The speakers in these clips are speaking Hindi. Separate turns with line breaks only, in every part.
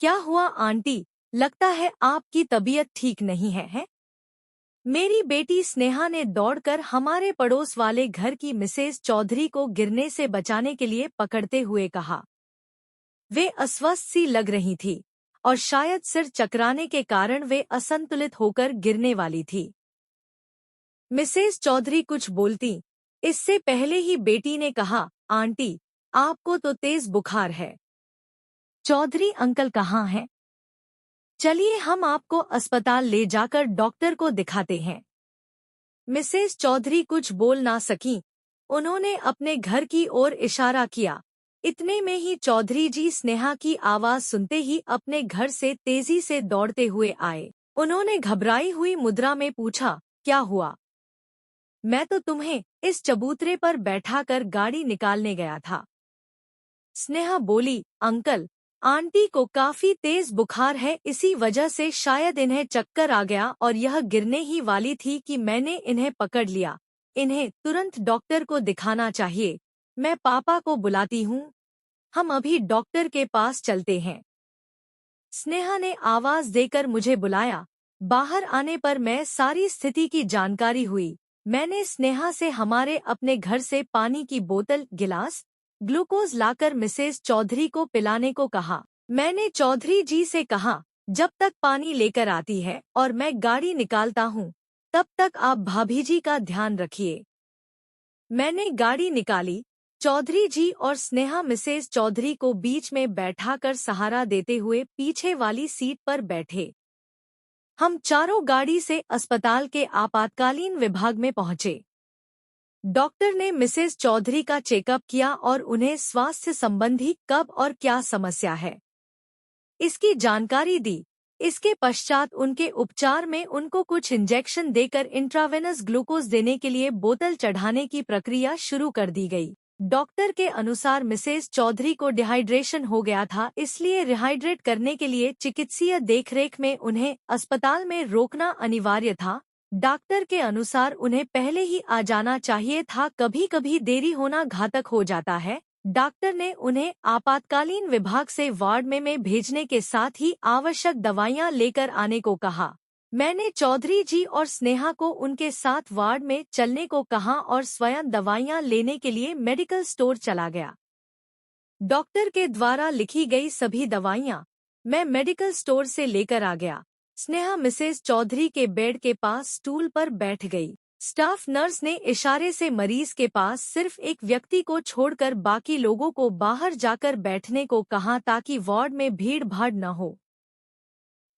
क्या हुआ आंटी? लगता है आपकी तबीयत ठीक नहीं है? मेरी बेटी स्नेहा ने दौड़कर हमारे पड़ोस वाले घर की मिसेज चौधरी को गिरने से बचाने के लिए पकड़ते हुए कहा। वे अस्वस्थ सी लग रही थी और शायद सिर चकराने के कारण वे असंतुलित होकर गिरने वाली थी। मिसेज चौधरी कुछ बोलती इससे पहले ही बेटी ने कहा, आंटी, आपको तो तेज बुखार है। चौधरी अंकल कहाँ हैं? चलिए हम आपको अस्पताल ले जाकर डॉक्टर को दिखाते हैं। मिसेस चौधरी कुछ बोल ना सकीं। उन्होंने अपने घर की ओर इशारा किया। इतने में ही चौधरी जी स्नेहा की आवाज सुनते ही अपने घर से तेजी से दौड़ते हुए आए। उन्होंने घबराई हुई मुद्रा में पूछा, क्या हुआ? मैं तो तुम्हें इस चबूतरे पर बैठाकर गाड़ी निकालने गया था। स्नेहा बोली, अंकल, आंटी को काफी तेज बुखार है, इसी वजह से शायद इन्हें चक्कर आ गया और यह गिरने ही वाली थी कि मैंने इन्हें पकड़ लिया। इन्हें तुरंत डॉक्टर को दिखाना चाहिए। मैं पापा को बुलाती हूँ। हम अभी डॉक्टर के पास चलते हैं। स्नेहा ने आवाज देकर मुझे बुलाया। बाहर आने पर मैं सारी स्थिति की जानकारी हुई। मैंने स्नेहा से हमारे अपने घर से पानी की बोतल, गिलास, ग्लूकोज लाकर मिसेस चौधरी को पिलाने को कहा। मैंने चौधरी जी से कहा, जब तक पानी लेकर आती है और मैं गाड़ी निकालता हूँ, तब तक आप भाभी जी का ध्यान रखिए। मैंने गाड़ी निकाली। चौधरी जी और स्नेहा मिसेस चौधरी को बीच में बैठाकर सहारा देते हुए पीछे वाली सीट पर बैठे। हम चारों गाड़ी से अस्पताल के आपातकालीन विभाग में पहुंचे। डॉक्टर ने मिसेस चौधरी का चेकअप किया और उन्हें स्वास्थ्य संबंधी कब और क्या समस्या है, इसकी जानकारी दी। इसके पश्चात उनके उपचार में उनको कुछ इंजेक्शन देकर इंट्रावेनस ग्लूकोज देने के लिए बोतल चढ़ाने की प्रक्रिया शुरू कर दी गई। डॉक्टर के अनुसार मिसेस चौधरी को डिहाइड्रेशन हो गया था, इसलिए रिहाइड्रेट करने के लिए चिकित्सीय देखरेख में उन्हें अस्पताल में रोकना अनिवार्य था। डॉक्टर के अनुसार उन्हें पहले ही आ जाना चाहिए था, कभी कभी देरी होना घातक हो जाता है। डॉक्टर ने उन्हें आपातकालीन विभाग से वार्ड में भेजने के साथ ही आवश्यक दवाइयां लेकर आने को कहा। मैंने चौधरी जी और स्नेहा को उनके साथ वार्ड में चलने को कहा और स्वयं दवाइयां लेने के लिए मेडिकल स्टोर चला गया। डॉक्टर के द्वारा लिखी गई सभी दवाइयां मैं मेडिकल स्टोर से लेकर आ गया। स्नेहा मिसेस चौधरी के बेड के पास स्टूल पर बैठ गई। स्टाफ नर्स ने इशारे से मरीज के पास सिर्फ एक व्यक्ति को छोड़कर बाकी लोगों को बाहर जाकर बैठने को कहा ताकि वार्ड में भीड़ भाड़ न हो।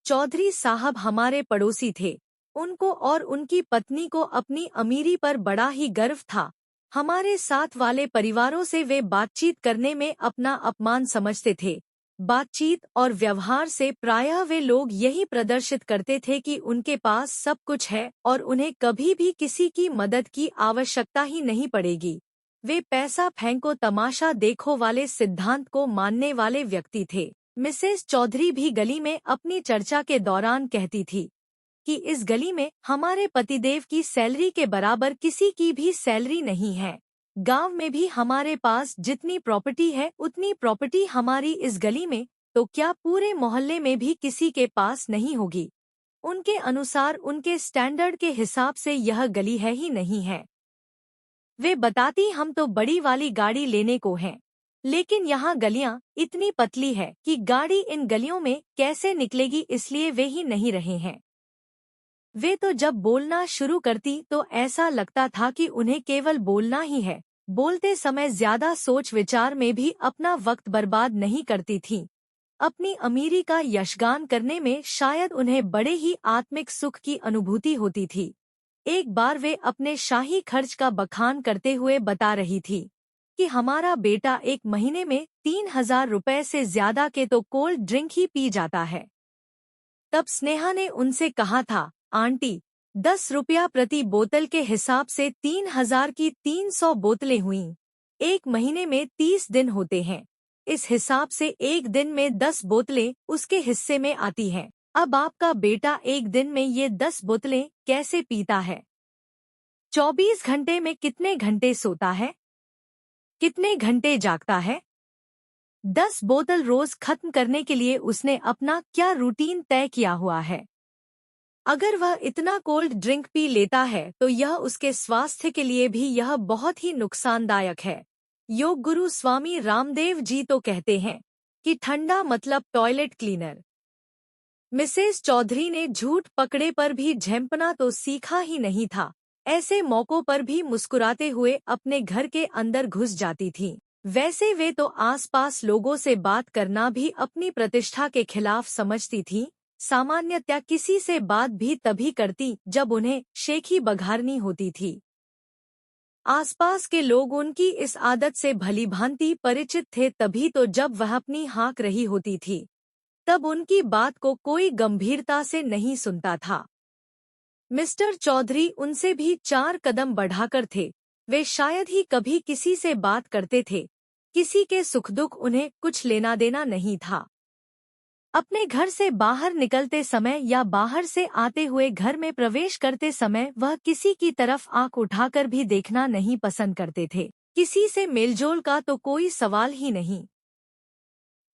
चौधरी साहब हमारे पड़ोसी थे। उनको और उनकी पत्नी को अपनी अमीरी पर बड़ा ही गर्व था। हमारे साथ वाले परिवारों से वे बातचीत करने में अपना अपमान समझते थे। बातचीत और व्यवहार से प्रायः वे लोग यही प्रदर्शित करते थे कि उनके पास सब कुछ है और उन्हें कभी भी किसी की मदद की आवश्यकता ही नहीं पड़ेगी। वे पैसा फेंको तमाशा देखो वाले सिद्धांत को मानने वाले व्यक्ति थे। मिसेस चौधरी भी गली में अपनी चर्चा के दौरान कहती थी कि इस गली में हमारे पतिदेव की सैलरी के बराबर किसी की भी सैलरी नहीं है। गांव में भी हमारे पास जितनी प्रॉपर्टी है उतनी प्रॉपर्टी हमारी इस गली में, तो क्या पूरे मोहल्ले में भी किसी के पास नहीं होगी? उनके अनुसार उनके स्टैंडर्ड के हिसाब से यह गली है ही नहीं है। वे बताती हम तो बड़ी वाली गाड़ी लेने को हैं, लेकिन यहाँ गलियाँ इतनी पतली है कि गाड़ी इन गलियों में कैसे निकलेगी, इसलिए वे ही नहीं रहे हैं। वे तो जब बोलना शुरू करती तो ऐसा लगता था कि उन्हें केवल बोलना ही है। बोलते समय ज्यादा सोच विचार में भी अपना वक्त बर्बाद नहीं करती थीं। अपनी अमीरी का यशगान करने में शायद उन्हें बड़े ही आत्मिक सुख की अनुभूति होती थी। एक बार वे अपने शाही खर्च का बखान करते हुए बता रही थी कि हमारा बेटा एक महीने में 3,000 रुपए से ज्यादा के तो कोल्ड ड्रिंक ही पी जाता है। तब स्नेहा ने उनसे कहा था, आंटी, 10 रुपया प्रति बोतल के हिसाब से 3,000 की 300 बोतलें हुईं। एक महीने में 30 दिन होते हैं। इस हिसाब से एक दिन में 10 बोतलें उसके हिस्से में आती हैं। अब आपका बेटा एक दिन में ये 10 बोतलें कैसे पीता है? 24 घंटे में कितने घंटे सोता है? कितने घंटे जागता है? 10 बोतल रोज खत्म करने के लिए उसने अपना क्या रूटीन तय किया हुआ है? अगर वह इतना कोल्ड ड्रिंक पी लेता है तो यह उसके स्वास्थ्य के लिए भी यह बहुत ही नुकसानदायक है। योग गुरु स्वामी रामदेव जी तो कहते हैं कि ठंडा मतलब टॉयलेट क्लीनर। मिसेस चौधरी ने झूठ पकड़े पर भी झेंपना तो सीखा ही नहीं था। ऐसे मौकों पर भी मुस्कुराते हुए अपने घर के अंदर घुस जाती थीं। वैसे वे तो आसपास लोगों से बात करना भी अपनी प्रतिष्ठा के खिलाफ समझती थीं। सामान्यतया किसी से बात भी तभी करती जब उन्हें शेखी बघारनी होती थी। आसपास के लोग उनकी इस आदत से भलीभांति परिचित थे, तभी तो जब वह अपनी हाँक रही होती थी तब उनकी बात को कोई गंभीरता से नहीं सुनता था। मिस्टर चौधरी उनसे भी 4 कदम बढ़ाकर थे। वे शायद ही कभी किसी से बात करते थे। किसी के सुख दुख उन्हें कुछ लेना देना नहीं था। अपने घर से बाहर निकलते समय या बाहर से आते हुए घर में प्रवेश करते समय वह किसी की तरफ आंख उठाकर भी देखना नहीं पसंद करते थे। किसी से मेलजोल का तो कोई सवाल ही नहीं।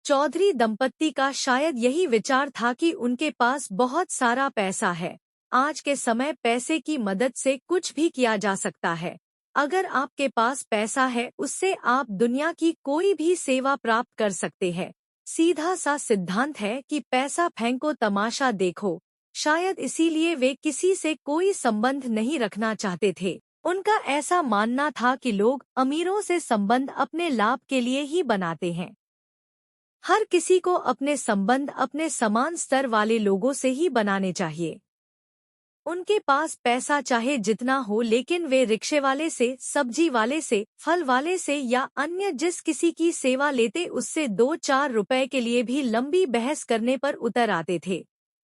चौधरी दंपत्ति का शायद यही विचार था कि उनके पास बहुत सारा पैसा है। आज के समय पैसे की मदद से कुछ भी किया जा सकता है। अगर आपके पास पैसा है उससे आप दुनिया की कोई भी सेवा प्राप्त कर सकते हैं। सीधा सा सिद्धांत है कि पैसा फेंको तमाशा देखो। शायद इसीलिए वे किसी से कोई संबंध नहीं रखना चाहते थे। उनका ऐसा मानना था कि लोग अमीरों से संबंध अपने लाभ के लिए ही बनाते हैं। हर किसी को अपने संबंध अपने समान स्तर वाले लोगों से ही बनाने चाहिए। उनके पास पैसा चाहे जितना हो, लेकिन वे रिक्शे वाले से, सब्जी वाले से, फल वाले से या अन्य जिस किसी की सेवा लेते उससे 2-4 रुपए के लिए भी लंबी बहस करने पर उतर आते थे।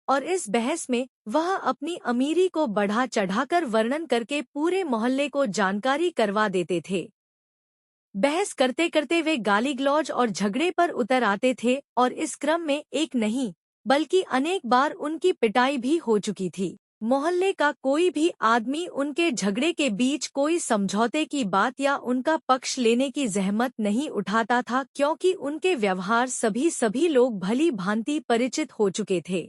और इस बहस में वह अपनी अमीरी को बढ़ा चढ़ाकर वर्णन करके पूरे मोहल्ले को जानकारी करवा देते थे। बहस करते करते वे गाली गलौज और झगड़े पर उतर आते थे और इस क्रम में एक नहीं बल्कि अनेक बार उनकी पिटाई भी हो चुकी थी। मोहल्ले का कोई भी आदमी उनके झगड़े के बीच कोई समझौते की बात या उनका पक्ष लेने की जहमत नहीं उठाता था, क्योंकि उनके व्यवहार सभी लोग भली भांति परिचित हो चुके थे।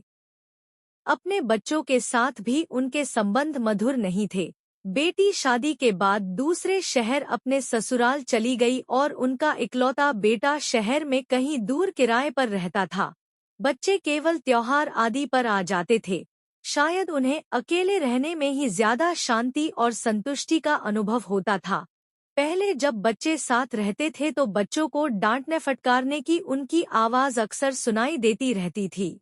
अपने बच्चों के साथ भी उनके संबंध मधुर नहीं थे। बेटी शादी के बाद दूसरे शहर अपने ससुराल चली गई और उनका इकलौता बेटा शहर में कहीं दूर किराए पर रहता था। बच्चे केवल त्योहार आदि पर आ जाते थे। शायद उन्हें अकेले रहने में ही ज्यादा शांति और संतुष्टि का अनुभव होता था। पहले जब बच्चे साथ रहते थे तो बच्चों को डांटने फटकारने की उनकी आवाज अक्सर सुनाई देती रहती थी।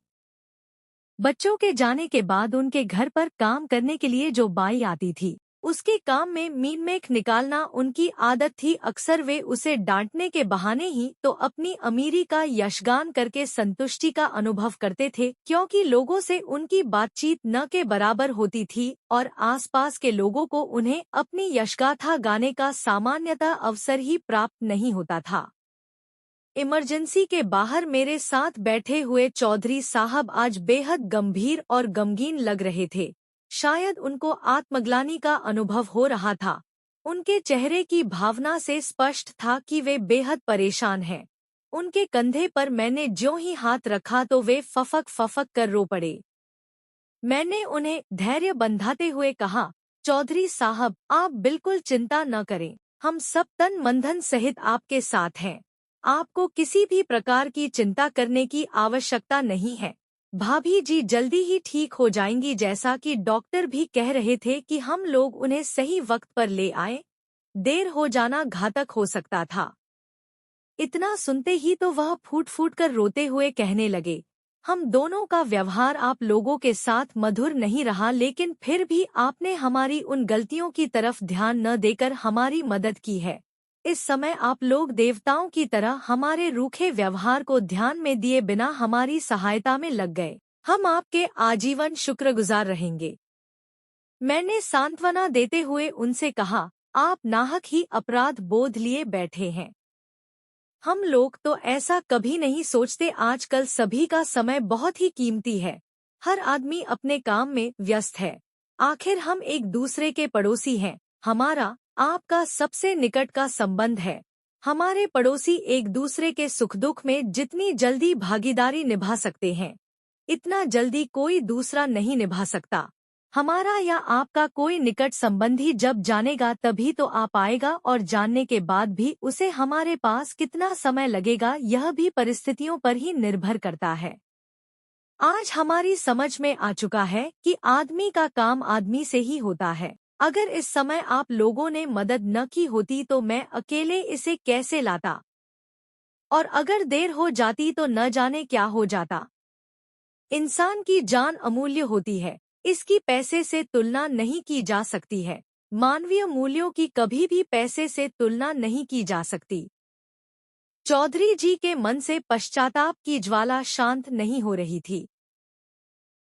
बच्चों के जाने के बाद उनके घर पर काम करने के लिए जो बाई आती थी, उसके काम में मीनमेख निकालना उनकी आदत थी। अक्सर वे उसे डांटने के बहाने ही तो अपनी अमीरी का यशगान करके संतुष्टि का अनुभव करते थे, क्योंकि लोगों से उनकी बातचीत न के बराबर होती थी और आसपास के लोगों को उन्हें अपनी यशगाथा गाने का सामान्यतः अवसर ही प्राप्त नहीं होता था। इमरजेंसी के बाहर मेरे साथ बैठे हुए चौधरी साहब आज बेहद गंभीर और गमगीन लग रहे थे। शायद उनको आत्मग्लानि का अनुभव हो रहा था। उनके चेहरे की भावना से स्पष्ट था कि वे बेहद परेशान हैं। उनके कंधे पर मैंने ज्यों ही हाथ रखा तो वे फफक कर रो पड़े। मैंने उन्हें धैर्य बंधाते हुए कहा, चौधरी साहब, आप बिल्कुल चिंता न करें, हम सब तन मन धन सहित आपके साथ हैं। आपको किसी भी प्रकार की चिंता करने की आवश्यकता नहीं है। भाभी जी जल्दी ही ठीक हो जाएंगी, जैसा कि डॉक्टर भी कह रहे थे कि हम लोग उन्हें सही वक्त पर ले आए। देर हो जाना घातक हो सकता था। इतना सुनते ही तो वह फूट फूट कर रोते हुए कहने लगे, हम दोनों का व्यवहार आप लोगों के साथ मधुर नहीं रहा, लेकिन फिर भी आपने हमारी उन गलतियों की तरफ ध्यान न देकर हमारी मदद की है। इस समय आप लोग देवताओं की तरह हमारे रूखे व्यवहार को ध्यान में दिए बिना हमारी सहायता में लग गए। हम आपके आजीवन शुक्रगुजार रहेंगे। मैंने सांत्वना देते हुए उनसे कहा, आप नाहक ही अपराध बोध लिए बैठे हैं। हम लोग तो ऐसा कभी नहीं सोचते। आजकल सभी का समय बहुत ही कीमती है। हर आदमी अपने काम में व्यस्त है। आखिर हम एक दूसरे के पड़ोसी हैं। हमारा आपका सबसे निकट का संबंध है। हमारे पड़ोसी एक दूसरे के सुख दुख में जितनी जल्दी भागीदारी निभा सकते हैं, इतना जल्दी कोई दूसरा नहीं निभा सकता। हमारा या आपका कोई निकट संबंधी जब जानेगा तभी तो आ पाएगा, और जानने के बाद भी उसे हमारे पास कितना समय लगेगा यह भी परिस्थितियों पर ही निर्भर करता है। आज हमारी समझ में आ चुका है कि आदमी का काम आदमी से ही होता है। अगर इस समय आप लोगों ने मदद न की होती तो मैं अकेले इसे कैसे लाता, और अगर देर हो जाती तो न जाने क्या हो जाता। इंसान की जान अमूल्य होती है, इसकी पैसे से तुलना नहीं की जा सकती है। मानवीय मूल्यों की कभी भी पैसे से तुलना नहीं की जा सकती। चौधरी जी के मन से पश्चाताप की ज्वाला शांत नहीं हो रही थी।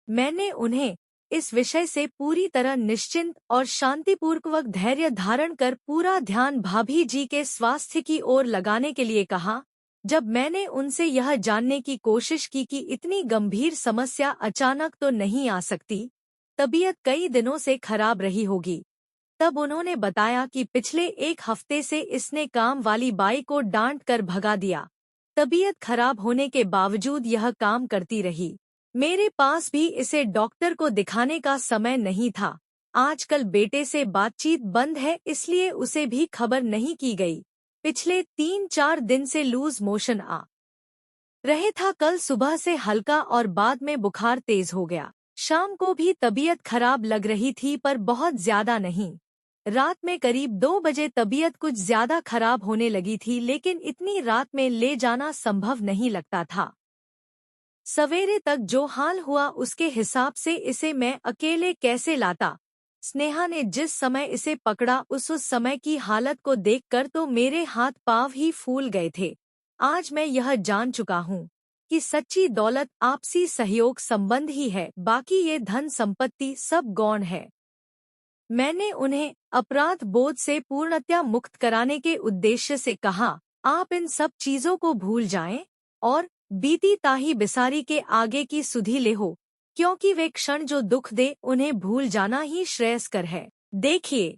मैंने उन्हें इस विषय से पूरी तरह निश्चिंत और शांतिपूर्वक धैर्य धारण कर पूरा ध्यान भाभी जी के स्वास्थ्य की ओर लगाने के लिए कहा। जब मैंने उनसे यह जानने की कोशिश की कि इतनी गंभीर समस्या अचानक तो नहीं आ सकती, तबीयत कई दिनों से खराब रही होगी, तब उन्होंने बताया कि पिछले एक हफ्ते से इसने काम वाली बाई को डांट कर भगा दिया। तबीयत खराब होने के बावजूद यह काम करती रही। मेरे पास भी इसे डॉक्टर को दिखाने का समय नहीं था। आजकल बेटे से बातचीत बंद है, इसलिए उसे भी खबर नहीं की गई। पिछले 3-4 दिन से लूज मोशन आ रहे था, कल सुबह से हल्का और बाद में बुखार तेज हो गया। शाम को भी तबीयत खराब लग रही थी पर बहुत ज्यादा नहीं। रात में करीब 2 बजे तबीयत कुछ ज्यादा खराब होने लगी थी, लेकिन इतनी रात में ले जाना संभव नहीं लगता था। सवेरे तक जो हाल हुआ उसके हिसाब से इसे मैं अकेले कैसे लाता। स्नेहा ने जिस समय इसे पकड़ा उस समय की हालत को देखकर तो मेरे हाथ पांव ही फूल गए थे। आज मैं यह जान चुका हूँ कि सच्ची दौलत आपसी सहयोग संबंध ही है, बाकी ये धन संपत्ति सब गौण है। मैंने उन्हें अपराध बोध से पूर्णतया मुक्त कराने के उद्देश्य से कहा, आप इन सब चीजों को भूल जाएं और बीती ताही बिसारी के आगे की सुधि ले हो, क्योंकि वे क्षण जो दुख दे उन्हें भूल जाना ही श्रेयस्कर है। देखिए,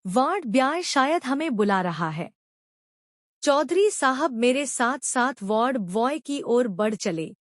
वार्ड ब्याय शायद हमें बुला रहा है। चौधरी साहब मेरे साथ साथ वार्ड बॉय की ओर बढ़ चले।